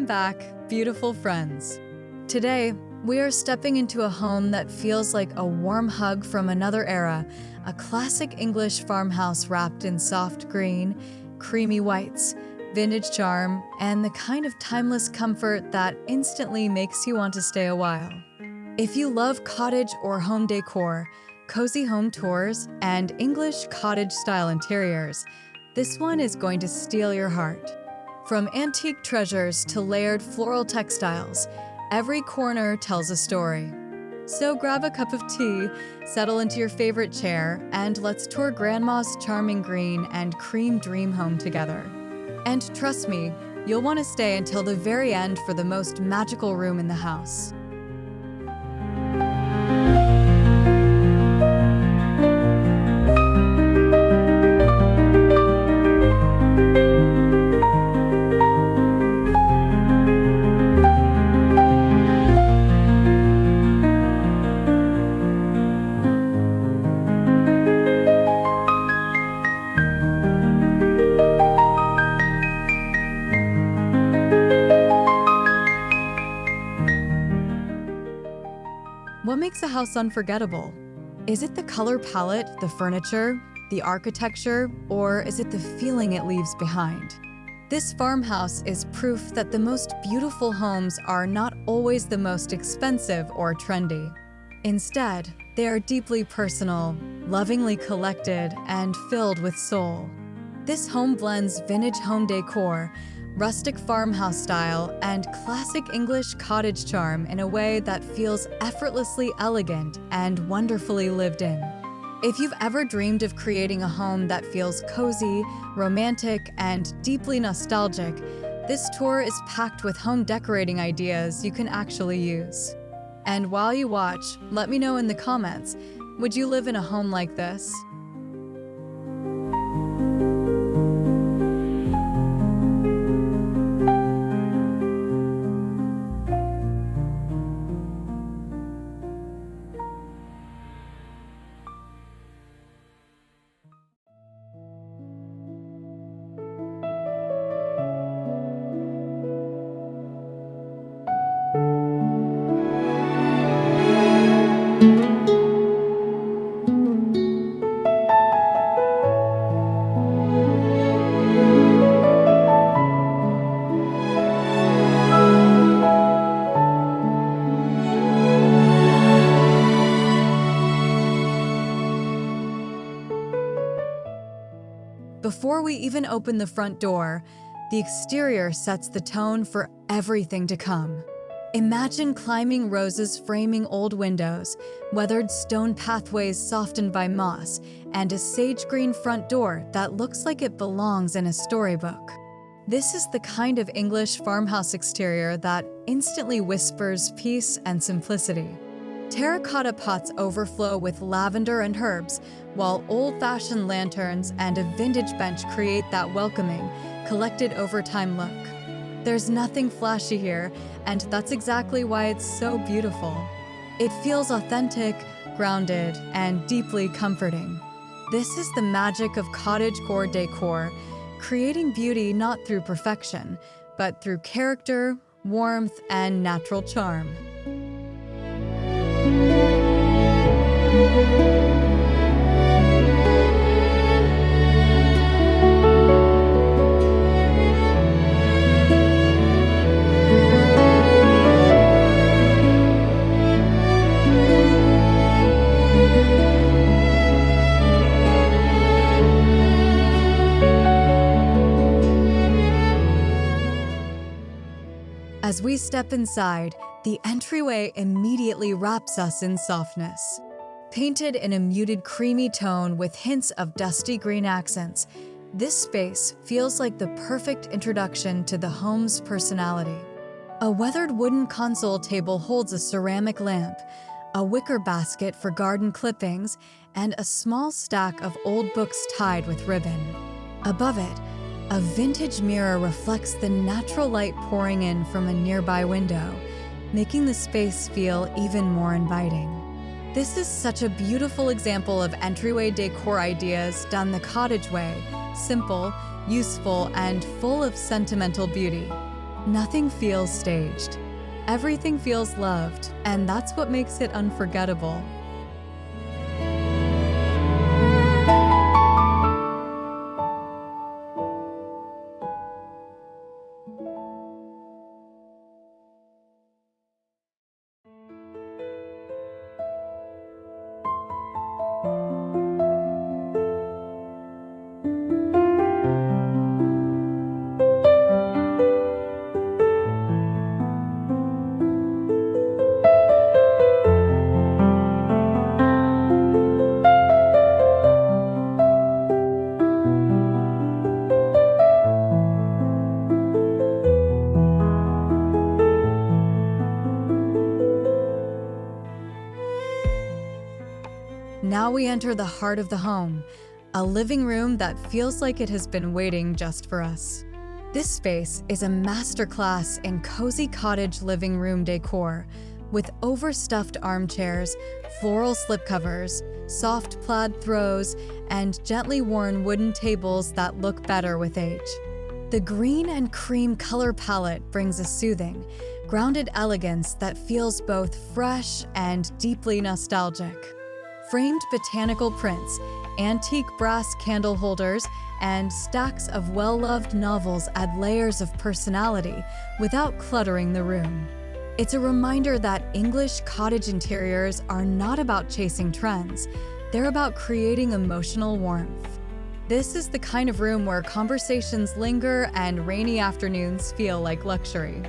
Welcome back, beautiful friends. Today, we are stepping into a home that feels like a warm hug from another era, a classic English farmhouse wrapped in soft green, creamy whites, vintage charm, and the kind of timeless comfort that instantly makes you want to stay a while. If you love cottage or home decor, cozy home tours, and English cottage-style interiors, this one is going to steal your heart. From antique treasures to layered floral textiles, every corner tells a story. So grab a cup of tea, settle into your favorite chair, and let's tour Grandma's charming green and cream dream home together. And trust me, you'll want to stay until the very end for the most magical room in the house. What makes a house unforgettable? Is it the color palette, the furniture, the architecture, or is it the feeling it leaves behind? This farmhouse is proof that the most beautiful homes are not always the most expensive or trendy. Instead, they are deeply personal, lovingly collected, and filled with soul. This home blends vintage home decor, rustic farmhouse style, and classic English cottage charm in a way that feels effortlessly elegant and wonderfully lived in. If you've ever dreamed of creating a home that feels cozy, romantic, and deeply nostalgic, this tour is packed with home decorating ideas you can actually use. And while you watch, let me know in the comments, would you live in a home like this? Before we even open the front door, the exterior sets the tone for everything to come. Imagine climbing roses framing old windows, weathered stone pathways softened by moss, and a sage green front door that looks like it belongs in a storybook. This is the kind of English farmhouse exterior that instantly whispers peace and simplicity. Terracotta pots overflow with lavender and herbs, while old-fashioned lanterns and a vintage bench create that welcoming, collected-over-time look. There's nothing flashy here, and that's exactly why it's so beautiful. It feels authentic, grounded, and deeply comforting. This is the magic of cottagecore decor, creating beauty not through perfection, but through character, warmth, and natural charm. As we step inside, the entryway immediately wraps us in softness. Painted in a muted creamy tone with hints of dusty green accents, this space feels like the perfect introduction to the home's personality. A weathered wooden console table holds a ceramic lamp, a wicker basket for garden clippings, and a small stack of old books tied with ribbon. Above it, a vintage mirror reflects the natural light pouring in from a nearby window, making the space feel even more inviting. This is such a beautiful example of entryway decor ideas done the cottage way, simple, useful, and full of sentimental beauty. Nothing feels staged. Everything feels loved, and that's what makes it unforgettable. Now we enter the heart of the home, a living room that feels like it has been waiting just for us. This space is a masterclass in cozy cottage living room decor, with overstuffed armchairs, floral slipcovers, soft plaid throws, and gently worn wooden tables that look better with age. The green and cream color palette brings a soothing, grounded elegance that feels both fresh and deeply nostalgic. Framed botanical prints, antique brass candle holders, and stacks of well-loved novels add layers of personality without cluttering the room. It's a reminder that English cottage interiors are not about chasing trends, they're about creating emotional warmth. This is the kind of room where conversations linger and rainy afternoons feel like luxury.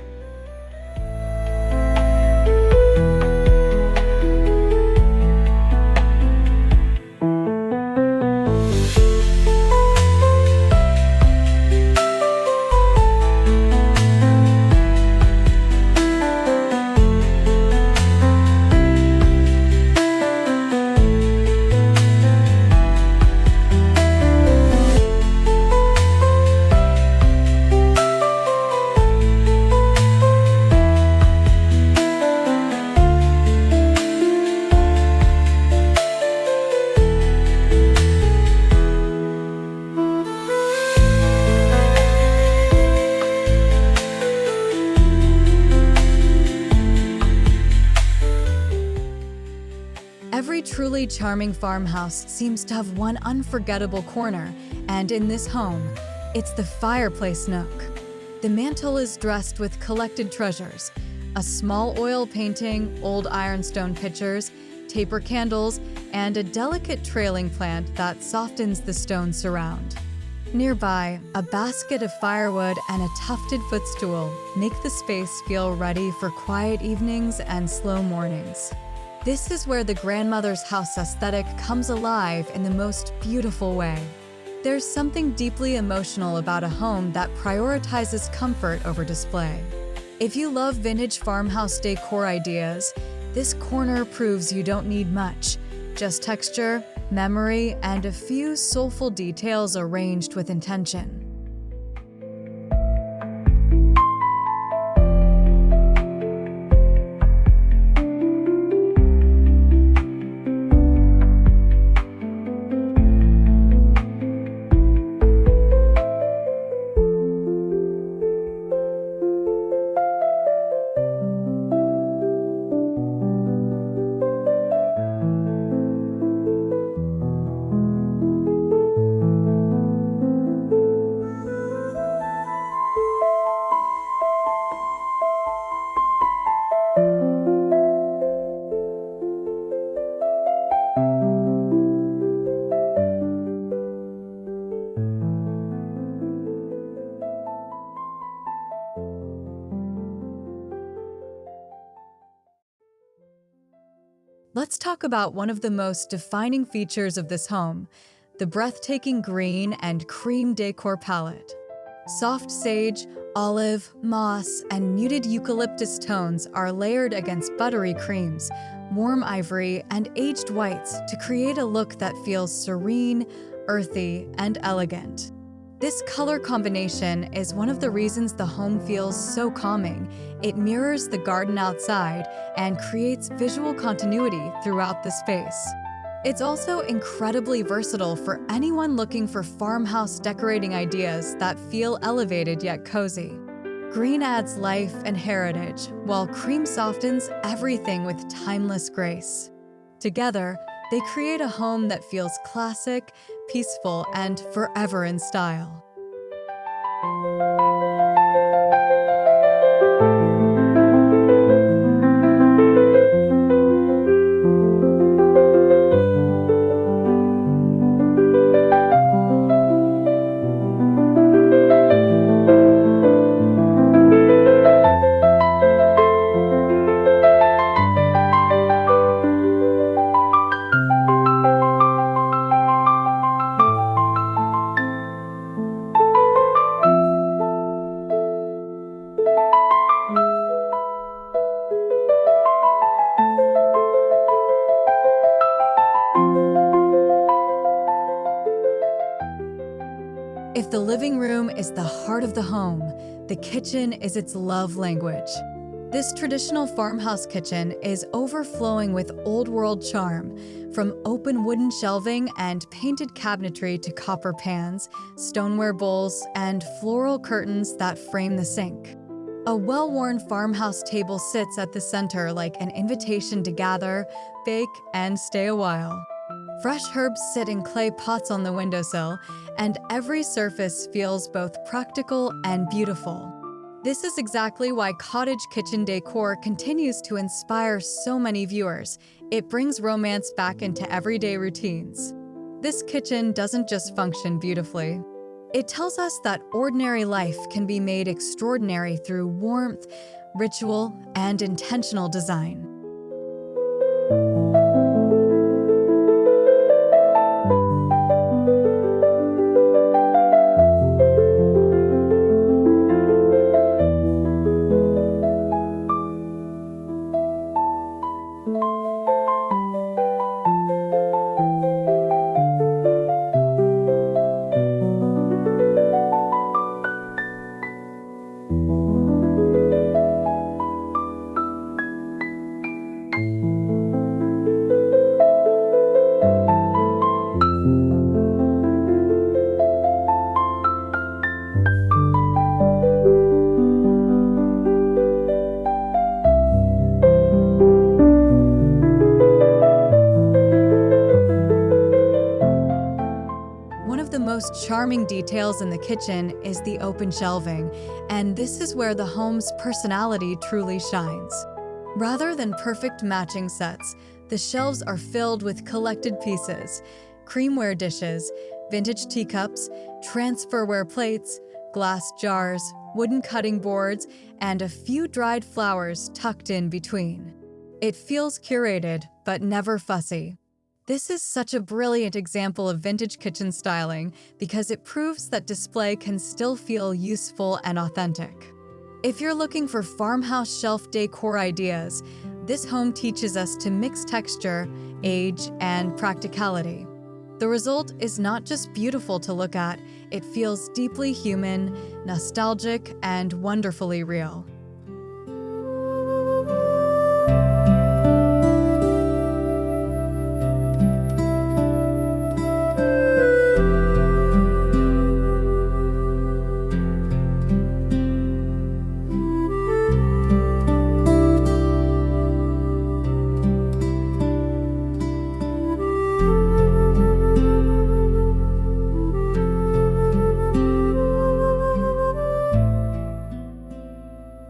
Every truly charming farmhouse seems to have one unforgettable corner, and in this home, it's the fireplace nook. The mantel is dressed with collected treasures: a small oil painting, old ironstone pitchers, taper candles, and a delicate trailing plant that softens the stone surround. Nearby, a basket of firewood and a tufted footstool make the space feel ready for quiet evenings and slow mornings. This is where the grandmother's house aesthetic comes alive in the most beautiful way. There's something deeply emotional about a home that prioritizes comfort over display. If you love vintage farmhouse decor ideas, this corner proves you don't need much, just texture, memory, and a few soulful details arranged with intention. Let's talk about one of the most defining features of this home, the breathtaking green and cream decor palette. Soft sage, olive, moss, and muted eucalyptus tones are layered against buttery creams, warm ivory, and aged whites to create a look that feels serene, earthy, and elegant. This color combination is one of the reasons the home feels so calming. It mirrors the garden outside and creates visual continuity throughout the space. It's also incredibly versatile for anyone looking for farmhouse decorating ideas that feel elevated yet cozy. Green adds life and heritage, while cream softens everything with timeless grace. Together, they create a home that feels classic, peaceful, and forever in style. If the living room is the heart of the home, the kitchen is its love language. This traditional farmhouse kitchen is overflowing with old-world charm, from open wooden shelving and painted cabinetry to copper pans, stoneware bowls, and floral curtains that frame the sink. A well-worn farmhouse table sits at the center like an invitation to gather, bake, and stay a while. Fresh herbs sit in clay pots on the windowsill, and every surface feels both practical and beautiful. This is exactly why cottage kitchen decor continues to inspire so many viewers. It brings romance back into everyday routines. This kitchen doesn't just function beautifully. It tells us that ordinary life can be made extraordinary through warmth, ritual, and intentional design. The most charming details in the kitchen is the open shelving, and this is where the home's personality truly shines. Rather than perfect matching sets, the shelves are filled with collected pieces: creamware dishes, vintage teacups, transferware plates, glass jars, wooden cutting boards, and a few dried flowers tucked in between. It feels curated, but never fussy. This is such a brilliant example of vintage kitchen styling because it proves that display can still feel useful and authentic. If you're looking for farmhouse shelf decor ideas, this home teaches us to mix texture, age, and practicality. The result is not just beautiful to look at, it feels deeply human, nostalgic, and wonderfully real.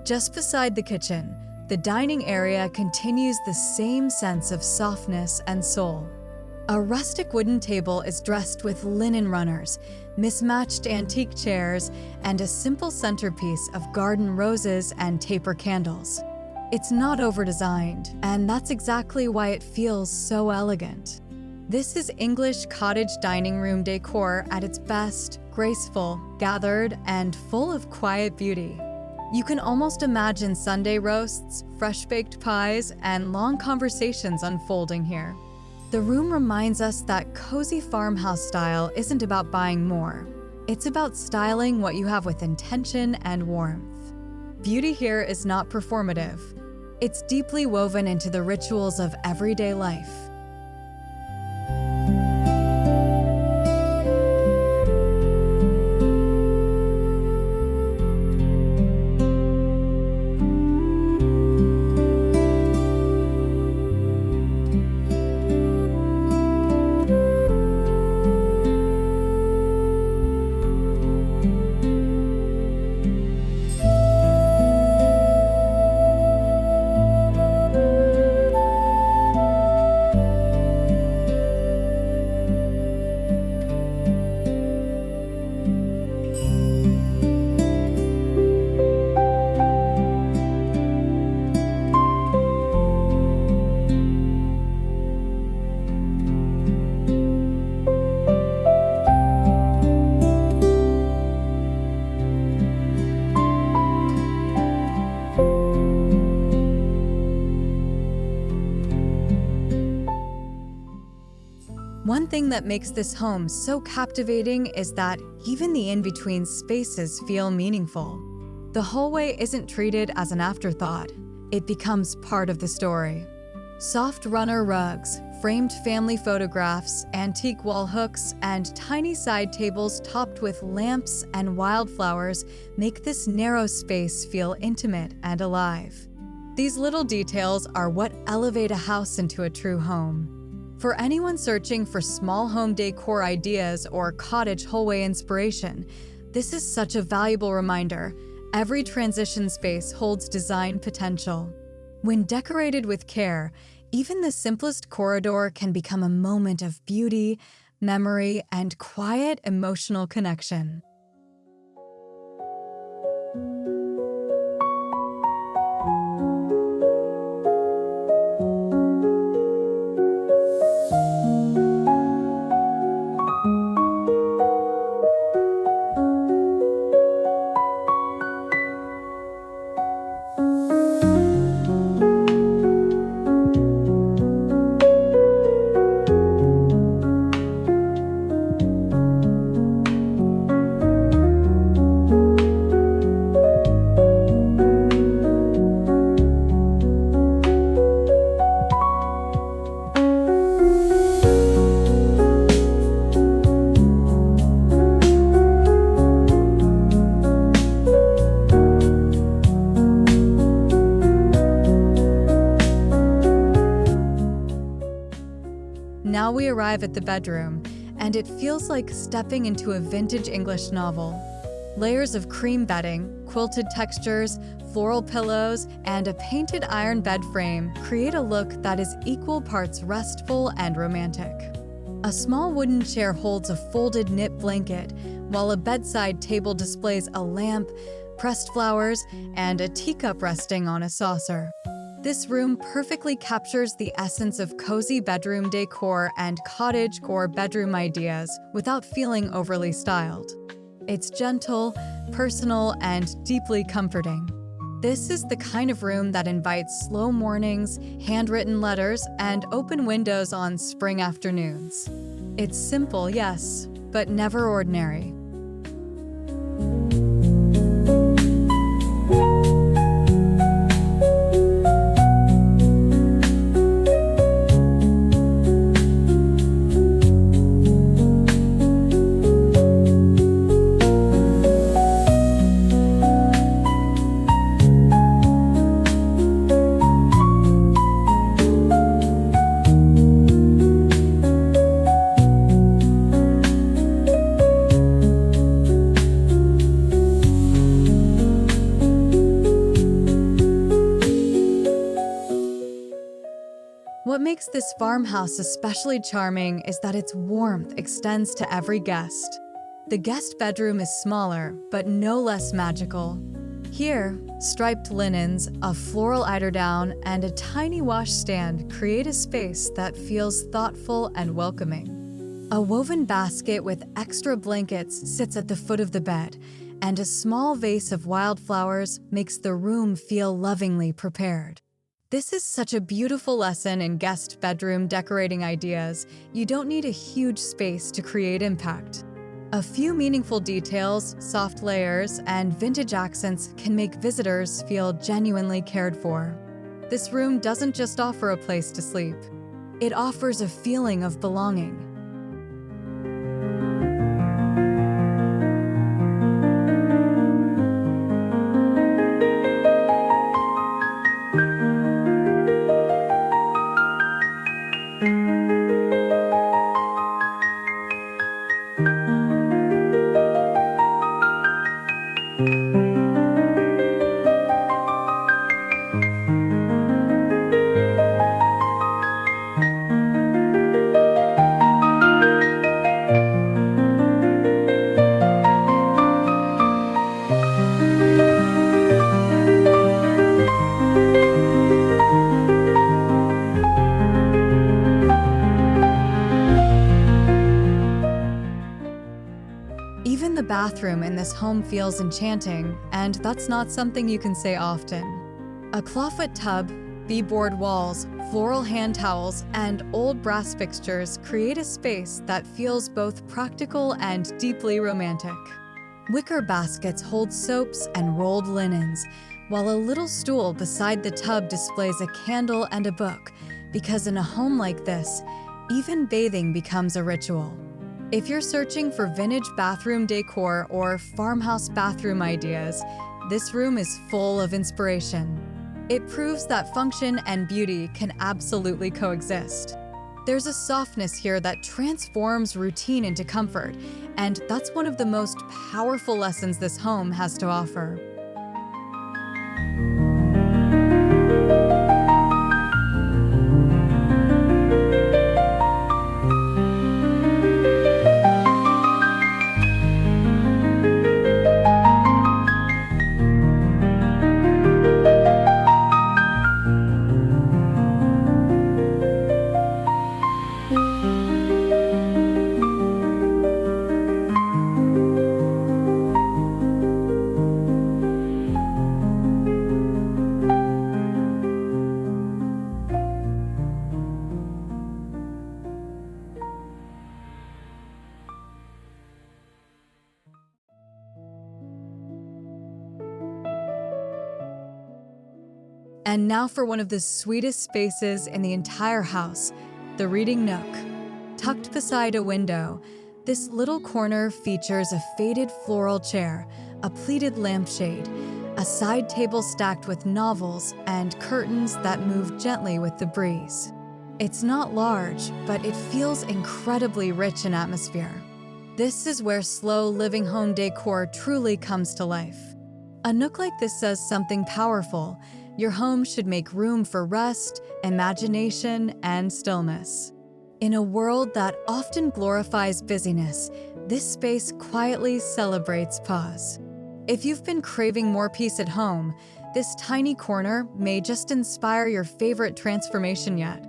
Just beside the kitchen, the dining area continues the same sense of softness and soul. A rustic wooden table is dressed with linen runners, mismatched antique chairs, and a simple centerpiece of garden roses and taper candles. It's not over-designed, and that's exactly why it feels so elegant. This is English cottage dining room decor at its best, graceful, gathered, and full of quiet beauty. You can almost imagine Sunday roasts, fresh-baked pies, and long conversations unfolding here. The room reminds us that cozy farmhouse style isn't about buying more. It's about styling what you have with intention and warmth. Beauty here is not performative. It's deeply woven into the rituals of everyday life. One thing that makes this home so captivating is that even the in-between spaces feel meaningful. The hallway isn't treated as an afterthought. It becomes part of the story. Soft runner rugs, framed family photographs, antique wall hooks, and tiny side tables topped with lamps and wildflowers make this narrow space feel intimate and alive. These little details are what elevate a house into a true home. For anyone searching for small home decor ideas or cottage hallway inspiration, this is such a valuable reminder. Every transition space holds design potential. When decorated with care, even the simplest corridor can become a moment of beauty, memory, and quiet emotional connection. Now we arrive at the bedroom, and it feels like stepping into a vintage English novel. Layers of cream bedding, quilted textures, floral pillows, and a painted iron bed frame create a look that is equal parts restful and romantic. A small wooden chair holds a folded knit blanket, while a bedside table displays a lamp, pressed flowers, and a teacup resting on a saucer. This room perfectly captures the essence of cozy bedroom decor and cottagecore bedroom ideas without feeling overly styled. It's gentle, personal, and deeply comforting. This is the kind of room that invites slow mornings, handwritten letters, and open windows on spring afternoons. It's simple, yes, but never ordinary. What makes this farmhouse especially charming is that its warmth extends to every guest. The guest bedroom is smaller, but no less magical. Here, striped linens, a floral eiderdown, and a tiny washstand create a space that feels thoughtful and welcoming. A woven basket with extra blankets sits at the foot of the bed, and a small vase of wildflowers makes the room feel lovingly prepared. This is such a beautiful lesson in guest bedroom decorating ideas. You don't need a huge space to create impact. A few meaningful details, soft layers, and vintage accents can make visitors feel genuinely cared for. This room doesn't just offer a place to sleep. It offers a feeling of belonging. Even the bathroom in this home feels enchanting, and that's not something you can say often. A clawfoot tub, V-board walls, floral hand towels, and old brass fixtures create a space that feels both practical and deeply romantic. Wicker baskets hold soaps and rolled linens, while a little stool beside the tub displays a candle and a book, because in a home like this, even bathing becomes a ritual. If you're searching for vintage bathroom decor or farmhouse bathroom ideas, this room is full of inspiration. It proves that function and beauty can absolutely coexist. There's a softness here that transforms routine into comfort, and that's one of the most powerful lessons this home has to offer. And now for one of the sweetest spaces in the entire house, the reading nook. Tucked beside a window, this little corner features a faded floral chair, a pleated lampshade, a side table stacked with novels, and curtains that move gently with the breeze. It's not large, but it feels incredibly rich in atmosphere. This is where slow living home decor truly comes to life. A nook like this says something powerful. Your home should make room for rest, imagination, and stillness. In a world that often glorifies busyness, this space quietly celebrates pause. If you've been craving more peace at home, this tiny corner may just inspire your favorite transformation yet.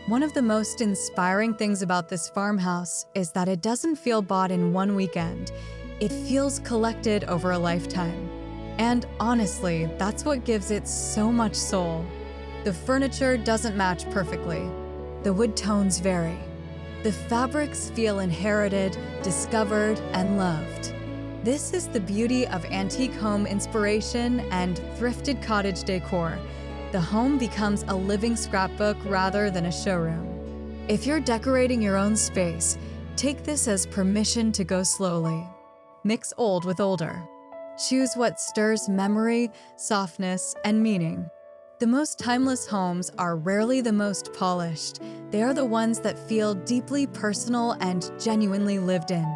One of the most inspiring things about this farmhouse is that it doesn't feel bought in one weekend. It feels collected over a lifetime. And honestly, that's what gives it so much soul. The furniture doesn't match perfectly. The wood tones vary. The fabrics feel inherited, discovered, and loved. This is the beauty of antique home inspiration and thrifted cottage decor. The home becomes a living scrapbook rather than a showroom. If you're decorating your own space, take this as permission to go slowly. Mix old with older. Choose what stirs memory, softness, and meaning. The most timeless homes are rarely the most polished. They are the ones that feel deeply personal and genuinely lived in.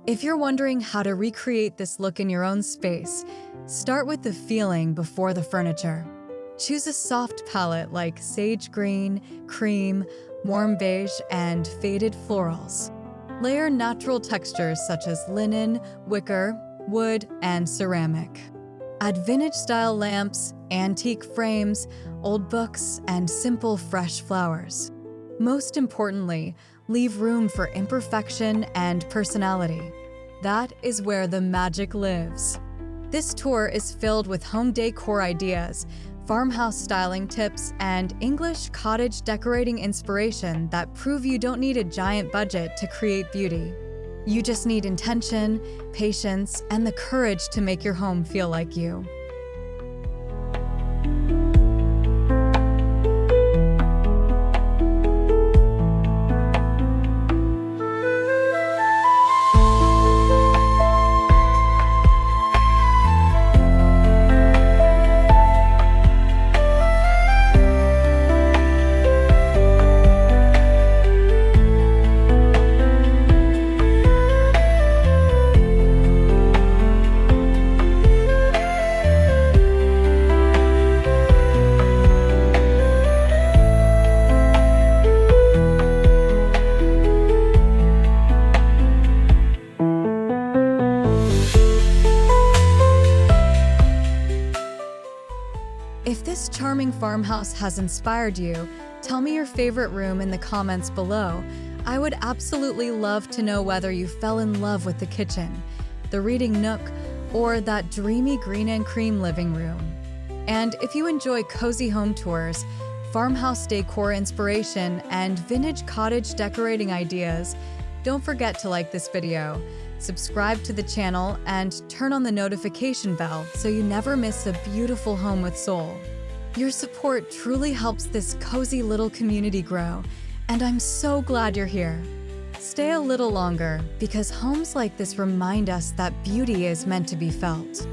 If you're wondering how to recreate this look in your own space, start with the feeling before the furniture. Choose a soft palette like sage green, cream, warm beige, and faded florals. Layer natural textures such as linen, wicker, wood, and ceramic. Add vintage-style lamps, antique frames, old books, and simple, fresh flowers. Most importantly, leave room for imperfection and personality. That is where the magic lives. This tour is filled with home decor ideas, farmhouse styling tips, and English cottage decorating inspiration that prove you don't need a giant budget to create beauty. You just need intention, patience, and the courage to make your home feel like you. If this charming farmhouse has inspired you, tell me your favorite room in the comments below. I would absolutely love to know whether you fell in love with the kitchen, the reading nook, or that dreamy green and cream living room. And if you enjoy cozy home tours, farmhouse decor inspiration, and vintage cottage decorating ideas, don't forget to like this video, subscribe to the channel, and turn on the notification bell so you never miss a beautiful home with soul. Your support truly helps this cozy little community grow, and I'm so glad you're here. Stay a little longer, because homes like this remind us that beauty is meant to be felt.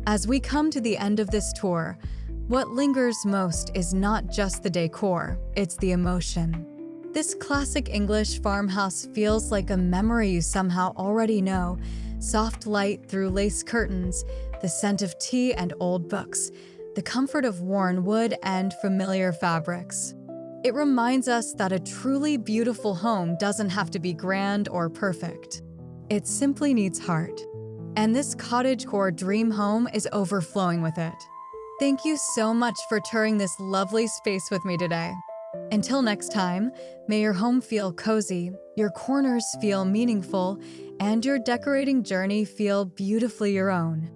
As we come to the end of this tour, what lingers most is not just the decor, it's the emotion. This classic English farmhouse feels like a memory you somehow already know. Soft light through lace curtains, the scent of tea and old books, the comfort of worn wood and familiar fabrics. It reminds us that a truly beautiful home doesn't have to be grand or perfect. It simply needs heart. And this Cottagecore dream home is overflowing with it. Thank you so much for touring this lovely space with me today. Until next time, may your home feel cozy, your corners feel meaningful, and your decorating journey feel beautifully your own.